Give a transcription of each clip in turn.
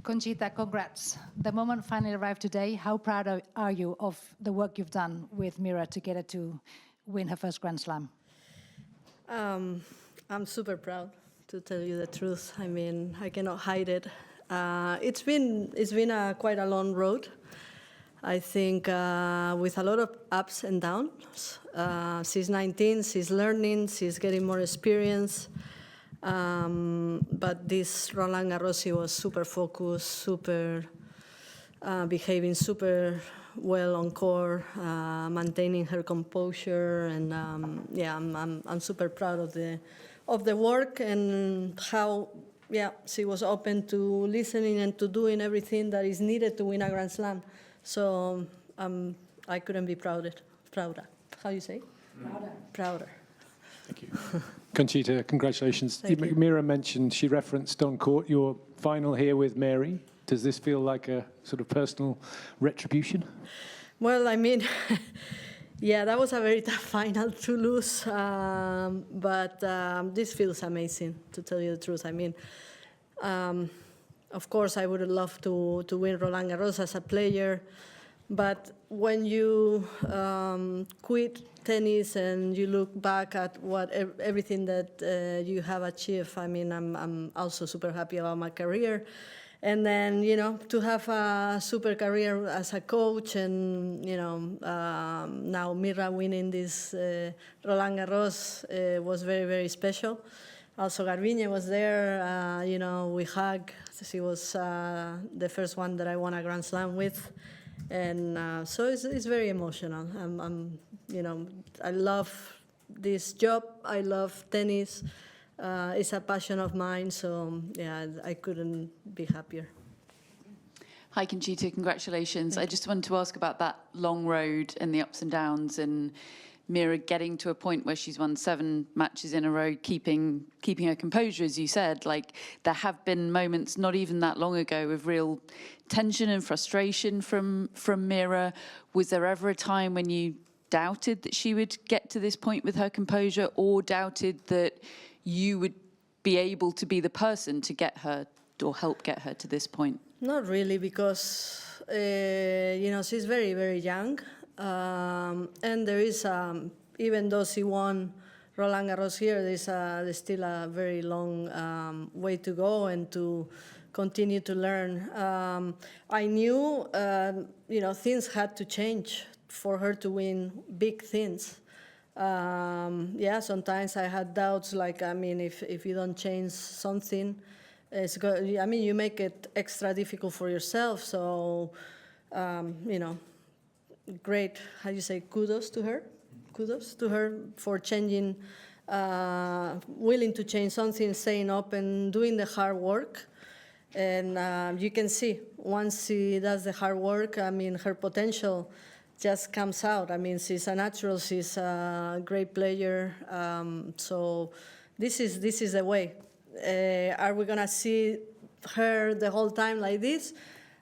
Conchita, congrats. The moment finally arrived today. How proud are you of the work you've done with Mirra to get her to win her first Grand Slam? I'm super proud, to tell you the truth. I mean, I cannot hide it. It's been quite a long road. I think with a lot of ups and downs. She's 19, she's learning, she's getting more experience. But this Roland-Garros, she was super focused, super behaving super well on court, maintaining her composure, and yeah, I'm super proud of the work and how she was open to listening and to doing everything that is needed to win a Grand Slam. So I couldn't be prouder. How you say? Prouder. Thank you. Conchita, congratulations. Mirra mentioned, she referenced on court your final here with Mary. Does this feel like a sort of personal retribution? Well, I mean, yeah, that was a very tough final to lose, but this feels amazing, to tell you the truth. I mean, of course, I would have loved to win Roland-Garros as a player, but when you quit tennis and you look back at everything that you have achieved, I mean, I'm also super happy about my career. And then, you know, to have a super career as a coach and, you know, now Mirra winning this Roland-Garros was very, very special. Also, Garbine was there. You know, we hugged. She was the first one that I won a Grand Slam with. And so it's very emotional. You know, I love this job. I love tennis. It's a passion of mine, so yeah, I couldn't be happier. Hi, Conchita, congratulations. I just wanted to ask about that long road and the ups and downs, and Mirra getting to a point where she's won 7 matches in a row, keeping her composure, as you said. Like, there have been moments not even that long ago of real tension and frustration from Mirra. Was there ever a time when you doubted that she would get to this point with her composure, or doubted that you would be able to be the person to get her or help get her to this point? Not really, because, you know, she's very, very young. And there is, even though she won Roland-Garros here, there's still a very long way to go and to continue to learn. I knew, you know, things had to change for her to win big things. Yeah, sometimes I had doubts, like, I mean, if you don't change something, I mean, you make it extra difficult for yourself. So, you know, great, how do you say, kudos to her for changing, willing to change something, staying up and doing the hard work. And you can see, once she does the hard work, I mean, her potential just comes out. I mean, she's a natural, she's a great player. So this is the way. Are we gonna see her the whole time like this?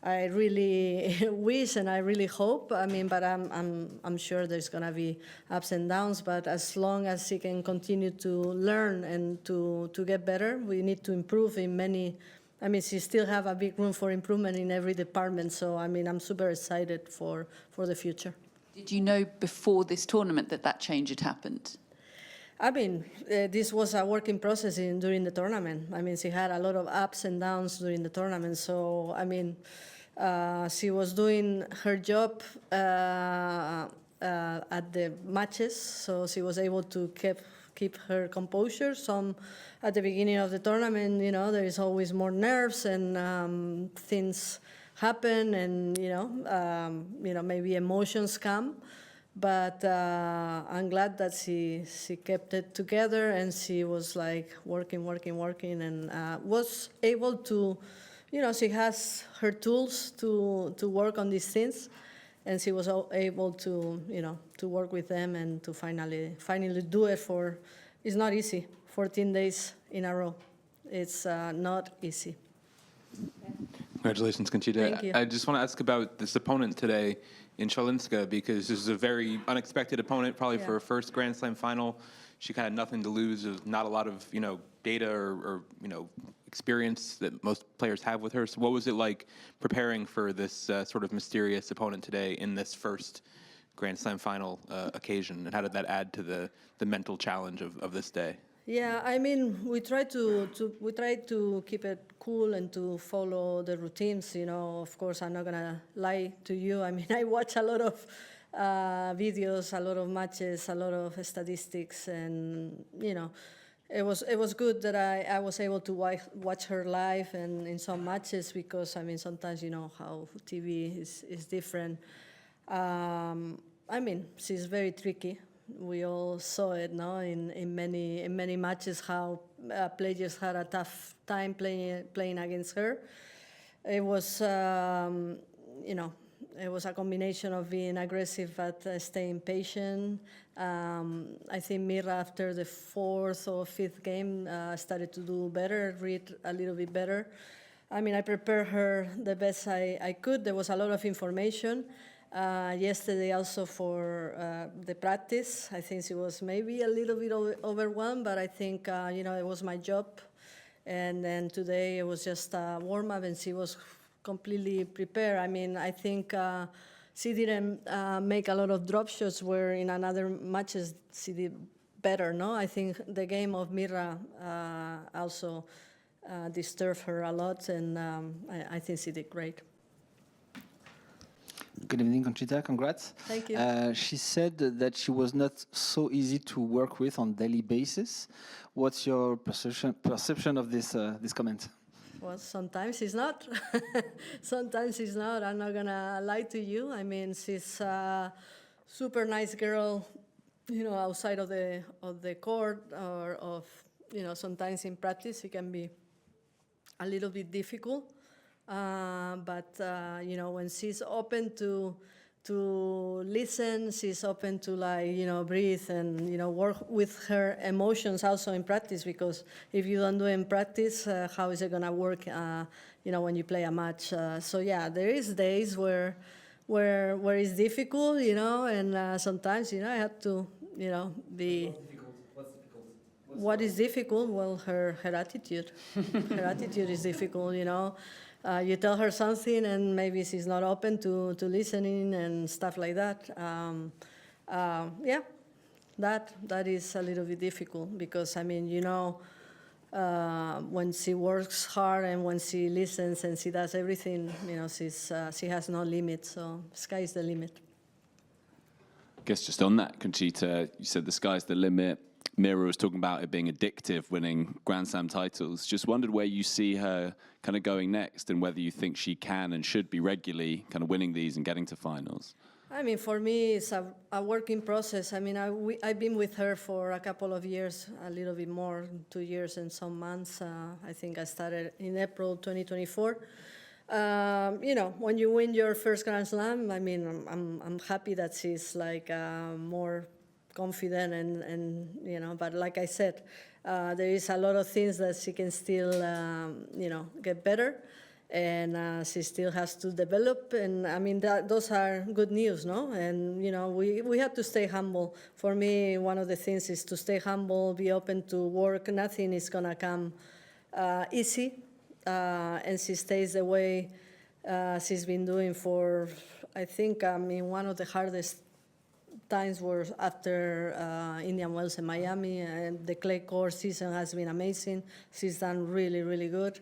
I really wish and I really hope. I mean, but I'm sure there's gonna be ups and downs. But as long as she can continue to learn and to get better, we need to improve in many. I mean, she still have a big room for improvement in every department. So, I mean, I'm super excited for the future. Did you know before this tournament that change had happened? I mean, this was a working process during the tournament. I mean, she had a lot of ups and downs during the tournament. So, I mean, she was doing her job at the matches. So she was able to keep her composure. Some at the beginning of the tournament, you know, there is always more nerves and things happen, and you know, maybe emotions come. But I'm glad that she kept it together, and she was like working, and was able to, you know, she has her tools to work on these things. And she was able to, you know, to work with them and to finally do it it's not easy, 14 days in a row. It's not easy. Congratulations, Conchita. Thank you. I just want to ask about this opponent today in Chwalinska, because this is a very unexpected opponent, probably for her first Grand Slam final. She kind of had nothing to lose. There's not a lot of, you know, data or you know, experience that most players have with her. So what was it like preparing for this sort of mysterious opponent today in this first Grand Slam final occasion, and how did that add to the mental challenge of this day? Yeah, I mean, we try to keep it cool and to follow the routines. You know, of course, I'm not gonna lie to you. I mean, I watch a lot of videos, a lot of matches, a lot of statistics, and you know, it was good that I was able to watch her live and in some matches, because I mean, sometimes you know how TV is different. I mean, she's very tricky. We all saw it, no, in many matches, how players had a tough time playing against her. It was, you know, it was a combination of being aggressive but staying patient. I think Mirra, after the fourth or fifth game, started to do better, read a little bit better. I mean, I prepared her the best I could. There was a lot of information. Yesterday also for the practice, I think she was maybe a little bit overwhelmed, but I think, you know, it was my job. And then today it was just a warm-up and she was completely prepared. I mean, I think she didn't make a lot of drop shots where in another matches she did better, no? I think the game of Mirra also disturbed her a lot, and I think she did great. Good evening, Conchita. Congrats. Thank you. She said that she was not so easy to work with on daily basis. What's your perception of this comment? Well, sometimes it's not. Sometimes it's not. I'm not gonna lie to you. I mean, she's a super nice girl, you know, outside of the court, or of, you know, sometimes in practice it can be a little bit difficult. But you know, when she's open to listen, she's open to, like, you know, breathe and, you know, work with her emotions also in practice, because if you don't do it in practice, how is it gonna work, you know, when you play a match? So yeah, there is days where it's difficult, you know, and sometimes, you know, I have to, you know, be... What is difficult? Well, her attitude. Her attitude is difficult, you know. You tell her something and maybe she's not open to listening and stuff like that. Yeah, that is a little bit difficult, because, I mean, you know, when she works hard and when she listens and she does everything, you know, she has no limit, so sky is the limit. I guess just on that, Conchita, you said the sky's the limit. Mirra was talking about it being addictive, winning Grand Slam titles. Just wondered where you see her kind of going next, and whether you think she can and should be regularly kind of winning these and getting to finals. I mean, for me, it's a working process. I mean, I've been with her for a couple of years, a little bit more, 2 years and some months. I think I started in April 2024. You know, when you win your first Grand Slam, I mean, I'm happy that she's like more confident and you know, but like I said, there is a lot of things that she can still, you know, get better, and she still has to develop, and I mean, those are good news, no? And, you know, we have to stay humble. For me, one of the things is to stay humble, be open to work. Nothing is gonna come easy, and she stays the way she's been doing for, I think, I mean, one of the hardest times were after Indian Wells and Miami, and the clay court season has been amazing. She's done really, really good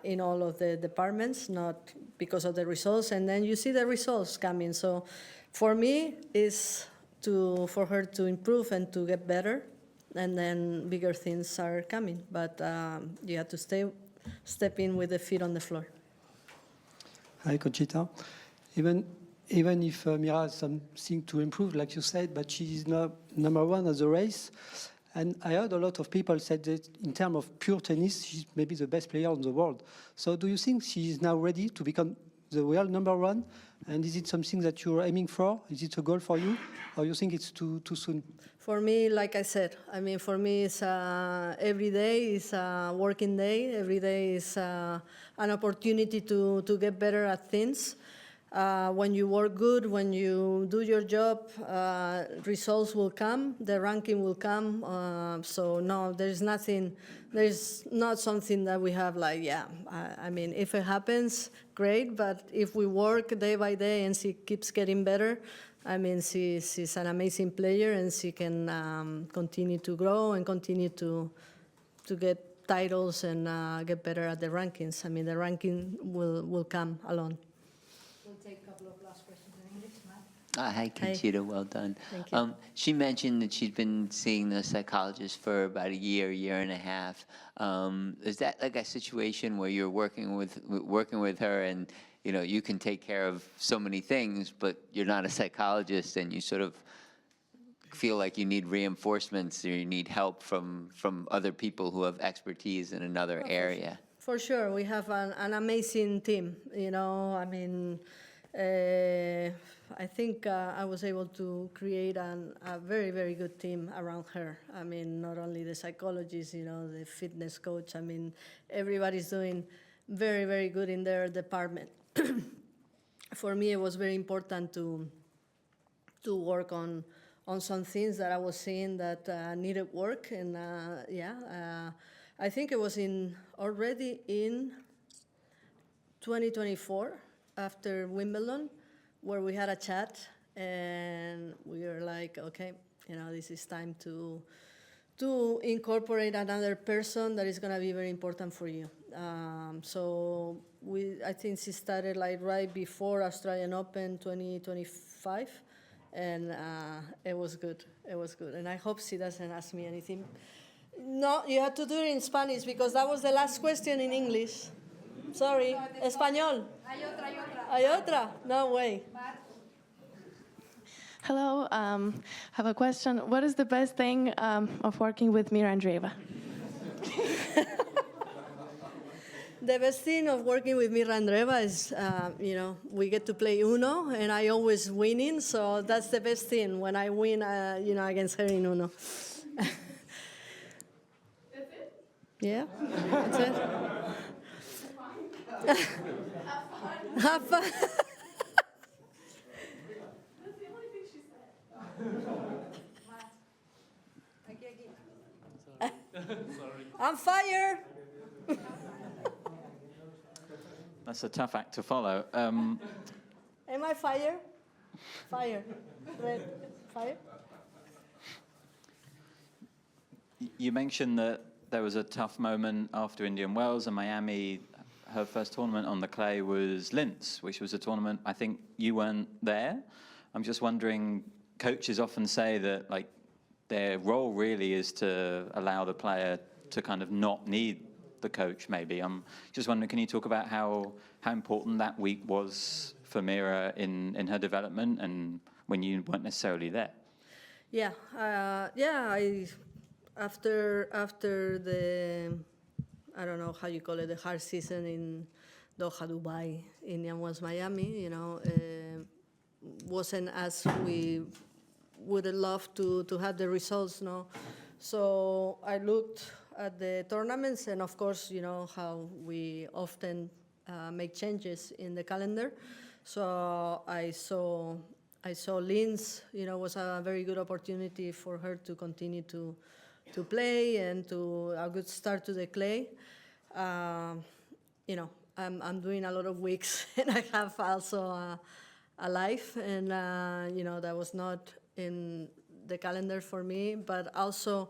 in all of the departments, not because of the results, and then you see the results coming. So for me, is for her to improve and to get better, and then bigger things are coming. But you have to step in with the feet on the floor. Hi, Conchita. Even if Mirra has something to improve, like you said, but she's not number one of the race. And I heard a lot of people said that in terms of pure tennis, she's maybe the best player in the world. So do you think she is now ready to become the real number one? And is it something that you're aiming for? Is it a goal for you? Or you think it's too soon? For me, like I said, I mean, for me, it's every day is a working day. Every day is an opportunity to get better at things. when you work good, when you do your job, results will come, the ranking will come. So no, there's not something that we have like, yeah, I mean, if it happens, great, but if we work day by day and she keeps getting better, I mean, she's an amazing player and she can continue to grow and continue to get titles and get better at the rankings. I mean, the ranking will come along. We'll take a couple of last questions in English, Matt. Hi, Conchita. Well done. Thank you. She mentioned that she'd been seeing the psychologist for about a year and a half. Is that like a situation where you're working with her, and you can take care of so many things, but you're not a psychologist, and you sort of feel like you need reinforcements or you need help from other people who have expertise in another area? For sure, we have an amazing team. I mean, I think I was able to create a very, very good team around her. I mean, not only the psychologist, the fitness coach. I mean, everybody's doing very, very good in their department. For me, it was very important to work on some things that I was seeing that needed work, and I think it was already in 2024 after Wimbledon, where we had a chat and we were like, okay, this is time to incorporate another person that is going to be very important for you. So I think she started like right before Australian Open 2025, and it was good. It was good, and I hope she doesn't ask me anything. No, you have to do it in Spanish because that was the last question in English. Sorry, español. Hay otra? No way. Hello, I have a question. What is the best thing of working with Mirra Andreeva? The best thing of working with Mirra Andreeva is, we get to play Uno, and I always winning, so that's the best thing when I win, against her in Uno. That's it? Yeah, that's it. Have fun. That's the only thing she said. I'm fired. That's a tough act to follow. Am I fired? Fire. Red. Fire. You mentioned that there was a tough moment after Indian Wells and Miami. Her first tournament on the clay was Linz, which was a tournament, I think you weren't there. I'm just wondering, coaches often say that their role really is to allow the player to kind of not need the coach, maybe. I'm just wondering, can you talk about how important that week was for Mirra in her development and when you weren't necessarily there? Yeah, after the, I don't know how you call it, the hard season in Doha, Dubai, Indian Wells, Miami, wasn't as we would have loved to have the results, no. So I looked at the tournaments, and of course, how we often make changes in the calendar. So I saw Linz, was a very good opportunity for her to continue to play and to a good start to the clay. I'm doing a lot of weeks, and I have also a life, and that was not in the calendar for me, but also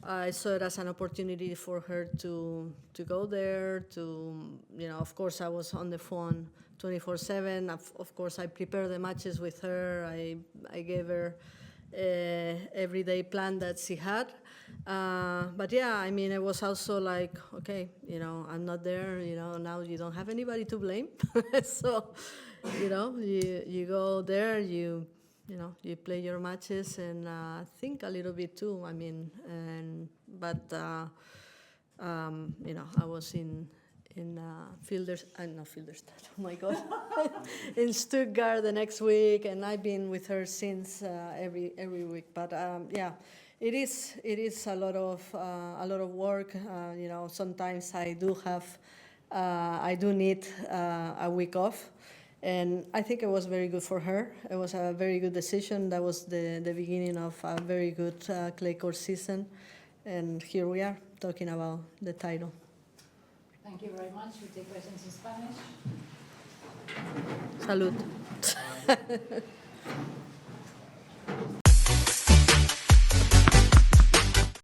I saw it as an opportunity for her to go there, of course I was on the phone 24/7. Of course I prepared the matches with her. I gave her everyday plan that she had. But yeah, I mean, it was also like, okay, I'm not there, now you don't have anybody to blame. So, you go there, you play your matches, and think a little bit too. I mean, I was in Filderstadt, oh my God, in Stuttgart the next week, and I've been with her since every week. But yeah, it is a lot of work. Sometimes I do need a week off. And I think it was very good for her. It was a very good decision. That was the beginning of a very good clay court season. And here we are talking about the title. Thank you very much. We take questions in Spanish. Salud.